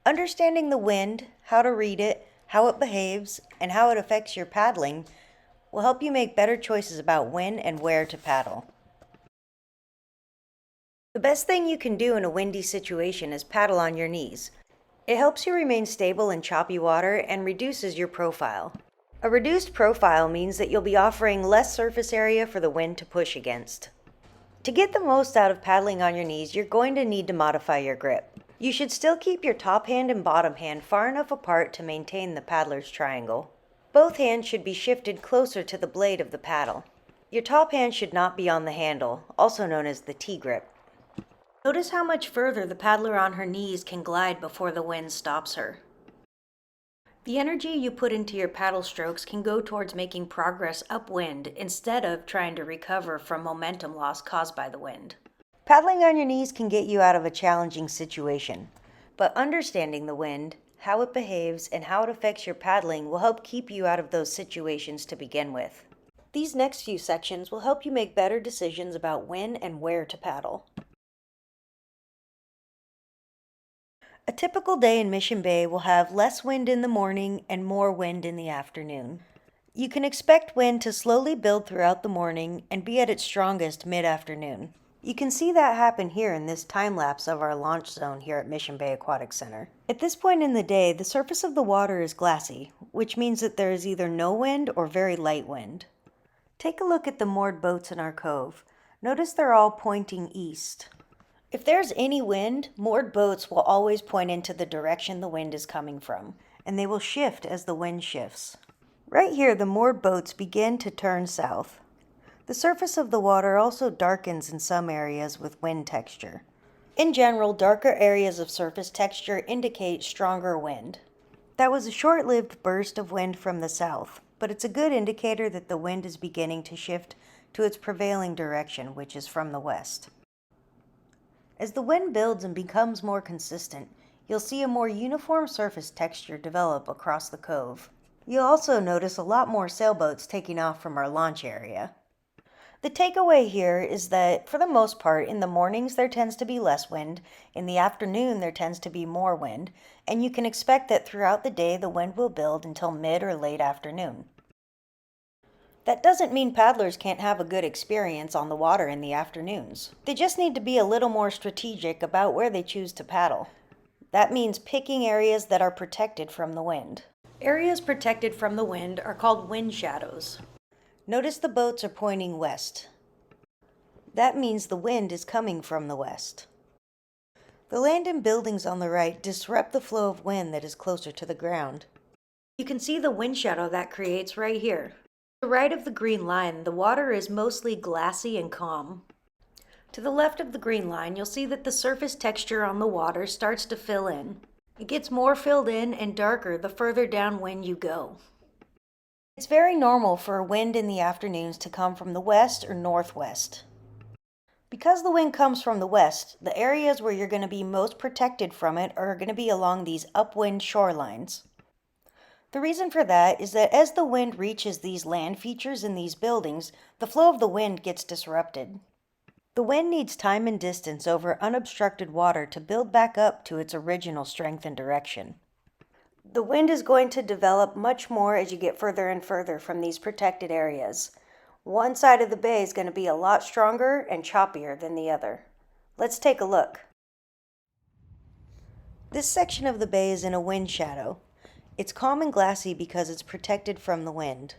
Understanding the wind, how to read it, how it behaves, and how it affects your paddling will help you make better choices about when and where to paddle. The best thing you can do in a windy situation is paddle on your knees. It helps you remain stable in choppy water and reduces your profile. A reduced profile means that you'll be offering less surface area for the wind to push against. To get the most out of paddling on your knees, you're going to need to modify your grip. You should still keep your top hand and bottom hand far enough apart to maintain the paddler's triangle. Both hands should be shifted closer to the blade of the paddle. Your top hand should not be on the handle, also known as the T-grip. Notice how much further the paddler on her knees can glide before the wind stops her. The energy you put into your paddle strokes can go towards making progress upwind instead of trying to recover from momentum loss caused by the wind. Paddling on your knees can get you out of a challenging situation, but understanding the wind, how it behaves, and how it affects your paddling will help keep you out of those situations to begin with. These next few sections will help you make better decisions about when and where to paddle. A typical day in Mission Bay will have less wind in the morning and more wind in the afternoon. You can expect wind to slowly build throughout the morning and be at its strongest mid-afternoon. You can see that happen here in this time lapse of our launch zone here at Mission Bay Aquatic Center. At this point in the day, the surface of the water is glassy, which means that there is either no wind or very light wind. Take a look at the moored boats in our cove. Notice they're all pointing east. If there's any wind, moored boats will always point into the direction the wind is coming from, and they will shift as the wind shifts. Right here, the moored boats begin to turn south. The surface of the water also darkens in some areas with wind texture. In general, darker areas of surface texture indicate stronger wind. That was a short-lived burst of wind from the south, but it's a good indicator that the wind is beginning to shift to its prevailing direction, which is from the west. As the wind builds and becomes more consistent, you'll see a more uniform surface texture develop across the cove. You'll also notice a lot more sailboats taking off from our launch area. The takeaway here is that, for the most part, in the mornings there tends to be less wind, in the afternoon there tends to be more wind, and you can expect that throughout the day the wind will build until mid or late afternoon. That doesn't mean paddlers can't have a good experience on the water in the afternoons. They just need to be a little more strategic about where they choose to paddle. That means picking areas that are protected from the wind. Areas protected from the wind are called wind shadows. Notice the boats are pointing west. That means the wind is coming from the west. The land and buildings on the right disrupt the flow of wind that is closer to the ground. You can see the wind shadow that creates right here. To the right of the green line, the water is mostly glassy and calm. To the left of the green line, you'll see that the surface texture on the water starts to fill in. It gets more filled in and darker the further downwind you go. It's very normal for wind in the afternoons to come from the west or northwest. Because the wind comes from the west, the areas where you're going to be most protected from it are going to be along these upwind shorelines. The reason for that is that as the wind reaches these land features in these buildings, the flow of the wind gets disrupted. The wind needs time and distance over unobstructed water to build back up to its original strength and direction. The wind is going to develop much more as you get further and further from these protected areas. One side of the bay is going to be a lot stronger and choppier than the other. Let's take a look. This section of the bay is in a wind shadow. It's calm and glassy because it's protected from the wind.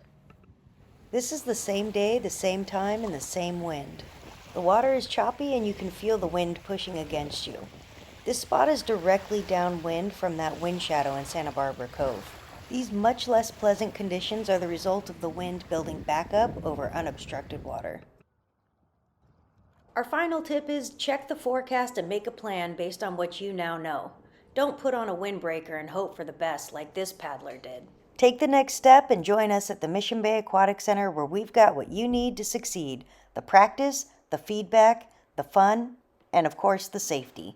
This is the same day, the same time, and the same wind. The water is choppy and you can feel the wind pushing against you. This spot is directly downwind from that wind shadow in Santa Barbara Cove. These much less pleasant conditions are the result of the wind building back up over unobstructed water. Our final tip is check the forecast and make a plan based on what you now know. Don't put on a windbreaker and hope for the best like this paddler did. Take the next step and join us at the Mission Bay Aquatic Center where we've got what you need to succeed: the practice, the feedback, the fun, and of course the safety.